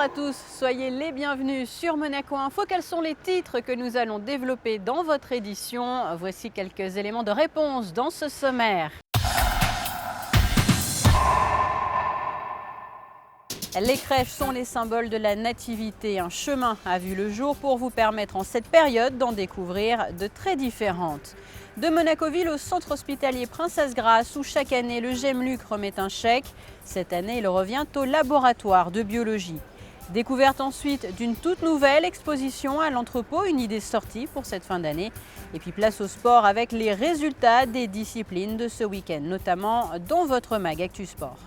à tous, soyez les bienvenus sur Monaco Info. Quels sont les titres que nous allons développer dans votre édition? Voici quelques éléments de réponse dans ce sommaire. Les crèches sont les symboles de la nativité. Un chemin a vu le jour pour vous permettre en cette période d'en découvrir de très différentes. De Monacoville au centre hospitalier Princesse Grace, où chaque année le Gemluc remet un chèque. Cette année, il revient au laboratoire de biologie. Découverte ensuite d'une toute nouvelle exposition à l'entrepôt, une idée sortie pour cette fin d'année. Et puis place au sport avec les résultats des disciplines de ce week-end, notamment dans votre mag Actu Sport.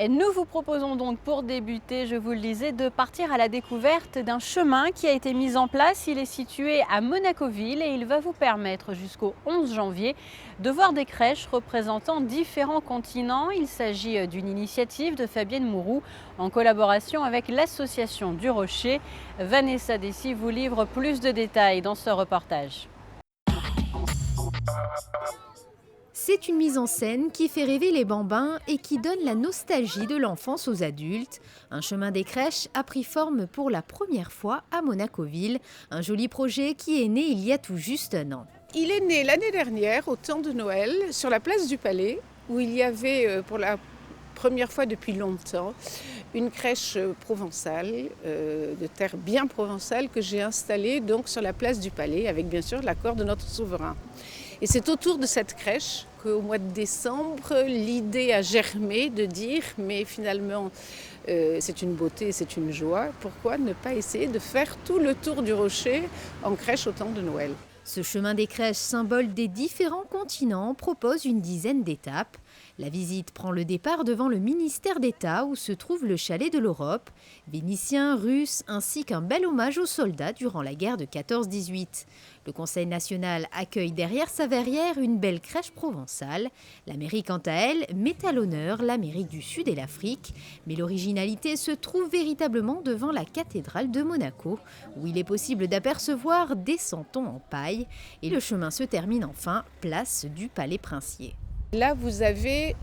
Et nous vous proposons donc pour débuter, je vous le disais, de partir à la découverte d'un chemin qui a été mis en place. Il est situé à Monacoville et il va vous permettre jusqu'au 11 janvier de voir des crèches représentant différents continents. Il s'agit d'une initiative de Fabienne Mourou en collaboration avec l'association du Rocher. Vanessa Dessy vous livre plus de détails dans ce reportage. C'est une mise en scène qui fait rêver les bambins et qui donne la nostalgie de l'enfance aux adultes. Un chemin des crèches a pris forme pour la première fois à Monacoville, un joli projet qui est né il y a tout juste un an. Il est né l'année dernière, au temps de Noël, sur la place du Palais, où il y avait pour la première fois depuis longtemps une crèche provençale, de terre bien provençale, que j'ai installée donc sur la place du Palais, avec bien sûr l'accord de notre souverain. Et c'est autour de cette crèche qu'au mois de décembre, l'idée a germé de dire, mais finalement, c'est une beauté, c'est une joie, pourquoi ne pas essayer de faire tout le tour du Rocher en crèche au temps de Noël? Ce chemin des crèches, symbole des différents continents, propose une dizaine d'étapes. La visite prend le départ devant le ministère d'État où se trouve le chalet de l'Europe, vénitien, russe, ainsi qu'un bel hommage aux soldats durant la guerre de 14-18. Le Conseil national accueille derrière sa verrière une belle crèche provençale. La mairie, quant à elle, met à l'honneur l'Amérique du Sud et l'Afrique. Mais l'originalité se trouve véritablement devant la cathédrale de Monaco, où il est possible d'apercevoir des santons en paille. Et le chemin se termine enfin place du Palais Princier. Là, vous avez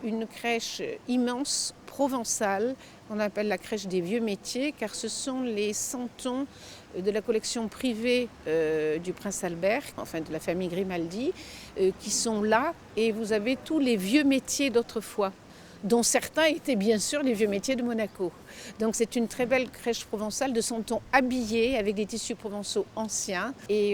une crèche immense, provençale, qu'on appelle la crèche des vieux métiers, car ce sont les santons de la collection privée du prince Albert, enfin de la famille Grimaldi, qui sont là. Et vous avez tous les vieux métiers d'autrefois, dont certains étaient bien sûr les vieux métiers de Monaco. Donc c'est une très belle crèche provençale de santons habillés avec des tissus provençaux anciens et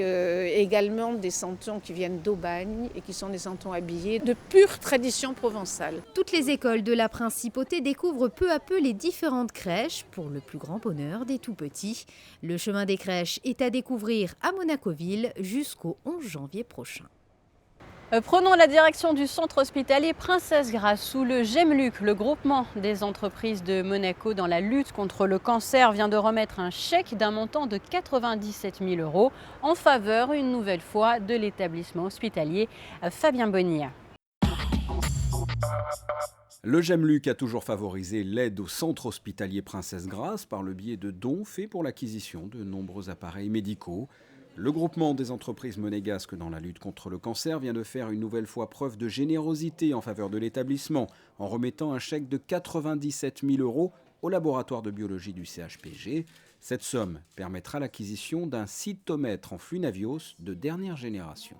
également des santons qui viennent d'Aubagne et qui sont des santons habillés de pure tradition provençale. Toutes les écoles de la principauté découvrent peu à peu les différentes crèches pour le plus grand bonheur des tout-petits. Le chemin des crèches est à découvrir à Monacoville jusqu'au 11 janvier prochain. Prenons la direction du centre hospitalier Princesse Grace, où le Gemluc, le groupement des entreprises de Monaco dans la lutte contre le cancer, vient de remettre un chèque d'un montant de 97 000 € en faveur, une nouvelle fois, de l'établissement hospitalier Fabien Bonilla. Le Gemluc a toujours favorisé l'aide au centre hospitalier Princesse Grace par le biais de dons faits pour l'acquisition de nombreux appareils médicaux. Le groupement des entreprises monégasques dans la lutte contre le cancer vient de faire une nouvelle fois preuve de générosité en faveur de l'établissement en remettant un chèque de 97 000 € au laboratoire de biologie du CHPG. Cette somme permettra l'acquisition d'un cytomètre en Flunavios de dernière génération.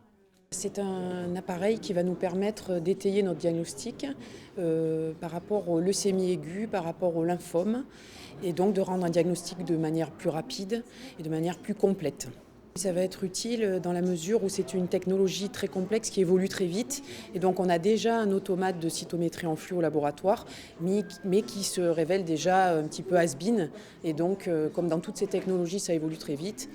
C'est un appareil qui va nous permettre d'étayer notre diagnostic par rapport aux leucémies aiguës, par rapport au lymphome, et donc de rendre un diagnostic de manière plus rapide et de manière plus complète. Ça va être utile dans la mesure où c'est une technologie très complexe qui évolue très vite. Et donc on a déjà un automate de cytométrie en flux au laboratoire, mais qui se révèle déjà un petit peu has-been. Et donc, comme dans toutes ces technologies, ça évolue très vite.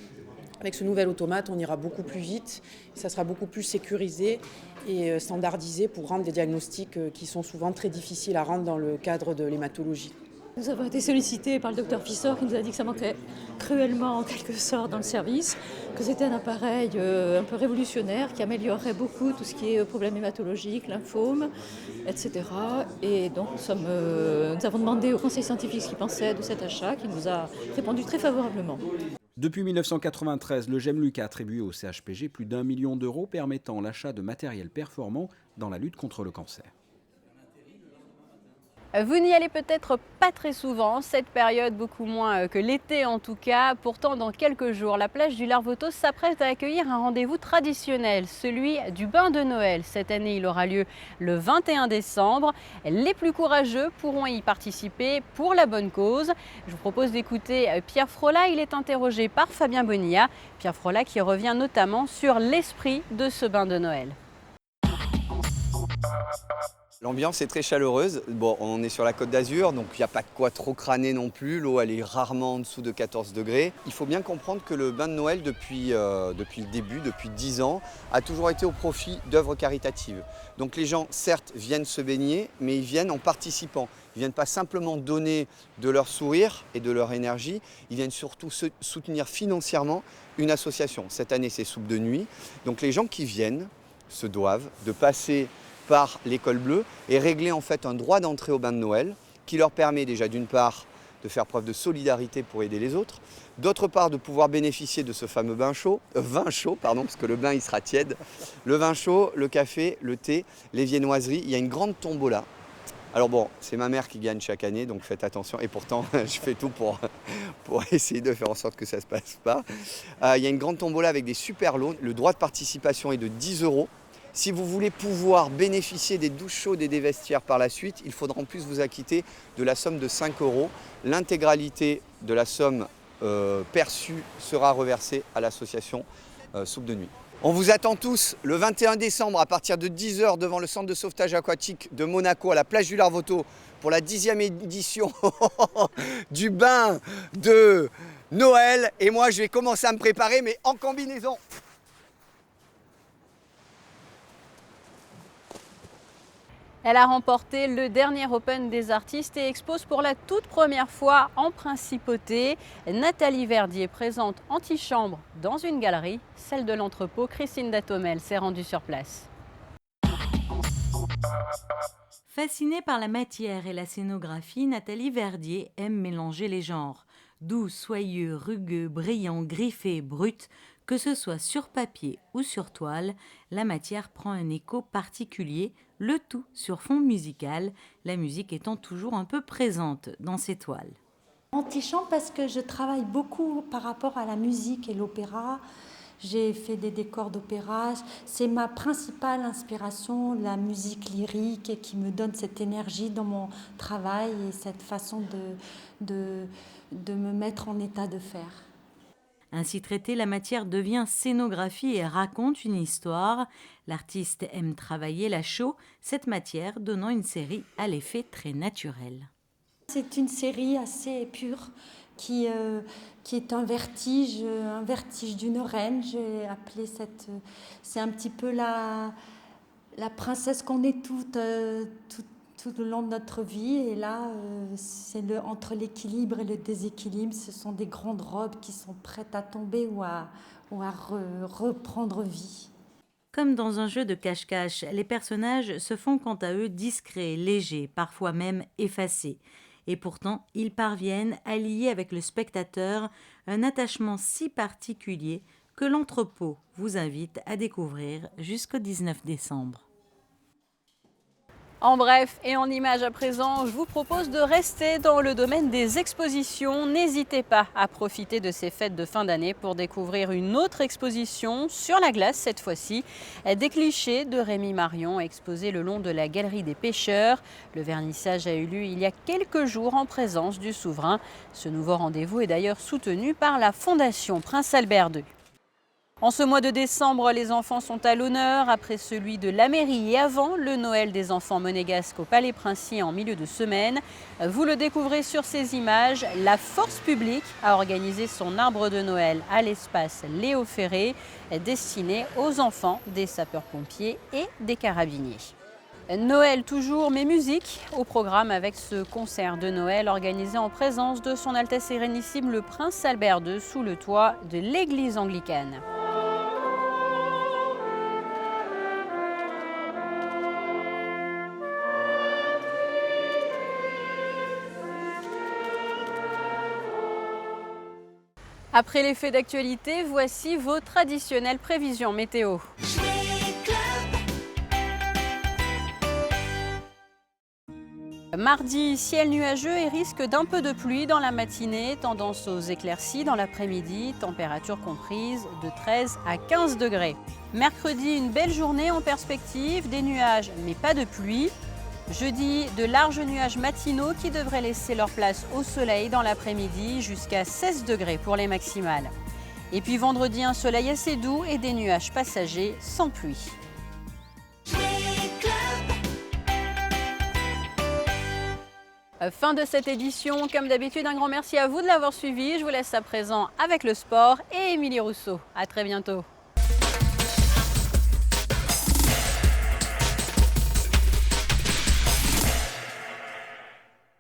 Avec ce nouvel automate, on ira beaucoup plus vite, ça sera beaucoup plus sécurisé et standardisé pour rendre des diagnostics qui sont souvent très difficiles à rendre dans le cadre de l'hématologie. Nous avons été sollicités par le docteur Fissor qui nous a dit que ça manquait cruellement en quelque sorte dans le service, que c'était un appareil un peu révolutionnaire qui améliorerait beaucoup tout ce qui est problèmes hématologiques, lymphomes, etc. Et donc nous avons demandé au conseil scientifique ce qu'il pensait de cet achat, qui nous a répondu très favorablement. Depuis 1993, le Gemluc a attribué au CHPG plus d'1 million d'euros permettant l'achat de matériel performant dans la lutte contre le cancer. Vous n'y allez peut-être pas très souvent, cette période beaucoup moins que l'été en tout cas. Pourtant, dans quelques jours, la plage du Larvoto s'apprête à accueillir un rendez-vous traditionnel, celui du bain de Noël. Cette année, il aura lieu le 21 décembre. Les plus courageux pourront y participer pour la bonne cause. Je vous propose d'écouter Pierre Frolla. Il est interrogé par Fabien Bonilla. Pierre Frolla qui revient notamment sur l'esprit de ce bain de Noël. L'ambiance est très chaleureuse. Bon, on est sur la Côte d'Azur, donc il n'y a pas de quoi trop crâner non plus. L'eau, elle est rarement en dessous de 14 degrés. Il faut bien comprendre que le bain de Noël, depuis le début, depuis 10 ans, a toujours été au profit d'œuvres caritatives. Donc les gens, certes, viennent se baigner, mais ils viennent en participant. Ils ne viennent pas simplement donner de leur sourire et de leur énergie, ils viennent surtout soutenir financièrement une association. Cette année, c'est Soupe de Nuit. Donc les gens qui viennent se doivent de passer par l'école bleue et régler en fait un droit d'entrée au bain de Noël qui leur permet déjà d'une part de faire preuve de solidarité pour aider les autres, d'autre part de pouvoir bénéficier de ce fameux vin chaud, parce que le bain il sera tiède, le vin chaud, le café, le thé, les viennoiseries, il y a une grande tombola. Alors bon, c'est ma mère qui gagne chaque année, donc faites attention. Et pourtant, je fais tout pour essayer de faire en sorte que ça ne se passe pas. Il y a une grande tombola avec des super lots. Le droit de participation est de 10 €. Si vous voulez pouvoir bénéficier des douches chaudes et des vestiaires par la suite, il faudra en plus vous acquitter de la somme de 5 €. L'intégralité de la somme perçue sera reversée à l'association Soupe de Nuit. On vous attend tous le 21 décembre à partir de 10 h devant le centre de sauvetage aquatique de Monaco à la plage du Larvoto pour la 10e édition du bain de Noël. Et moi, je vais commencer à me préparer, mais en combinaison. Elle a remporté le dernier Open des artistes et expose pour la toute première fois en principauté. Nathalie Verdier présente Antichambre dans une galerie, celle de l'entrepôt. Christine Datomel s'est rendue sur place. Fascinée par la matière et la scénographie, Nathalie Verdier aime mélanger les genres. Doux, soyeux, rugueux, brillant, griffé, brut, que ce soit sur papier ou sur toile, la matière prend un écho particulier, le tout sur fond musical, la musique étant toujours un peu présente dans ces toiles. Antichambre parce que je travaille beaucoup par rapport à la musique et l'opéra. J'ai fait des décors d'opéra. C'est ma principale inspiration, la musique lyrique, qui me donne cette énergie dans mon travail et cette façon de me mettre en état de faire. Ainsi traitée, la matière devient scénographie et raconte une histoire. L'artiste aime travailler la chaux, cette matière donnant une série à l'effet très naturel. C'est une série assez pure qui est un vertige d'une reine. J'ai appelé c'est un petit peu la princesse qu'on est tout au long de notre vie. Et là, c'est entre l'équilibre et le déséquilibre. Ce sont des grandes robes qui sont prêtes à tomber ou à reprendre vie. Comme dans un jeu de cache-cache, les personnages se font quant à eux discrets, légers, parfois même effacés. Et pourtant, ils parviennent à lier avec le spectateur un attachement si particulier que l'entrepôt vous invite à découvrir jusqu'au 19 décembre. En bref et en images à présent, je vous propose de rester dans le domaine des expositions. N'hésitez pas à profiter de ces fêtes de fin d'année pour découvrir une autre exposition sur la glace cette fois-ci. Des clichés de Rémi Marion exposés le long de la Galerie des Pêcheurs. Le vernissage a eu lieu il y a quelques jours en présence du souverain. Ce nouveau rendez-vous est d'ailleurs soutenu par la Fondation Prince Albert II. En ce mois de décembre, les enfants sont à l'honneur après celui de la mairie et avant le Noël des enfants monégasques au Palais Princier en milieu de semaine. Vous le découvrez sur ces images, la force publique a organisé son arbre de Noël à l'espace Léo Ferré, destiné aux enfants des sapeurs-pompiers et des carabiniers. Noël toujours, mais musique au programme avec ce concert de Noël organisé en présence de son Altesse Sérénissime le Prince Albert II sous le toit de l'église anglicane. Après les faits d'actualité, voici vos traditionnelles prévisions météo. Mardi, ciel nuageux et risque d'un peu de pluie dans la matinée, tendance aux éclaircies dans l'après-midi, température comprise de 13 à 15 degrés. Mercredi, une belle journée en perspective, des nuages mais pas de pluie. Jeudi, de larges nuages matinaux qui devraient laisser leur place au soleil dans l'après-midi jusqu'à 16 degrés pour les maximales. Et puis vendredi, un soleil assez doux et des nuages passagers sans pluie. Fin de cette édition. Comme d'habitude, un grand merci à vous de l'avoir suivi. Je vous laisse à présent avec le sport et Émilie Rousseau. À très bientôt.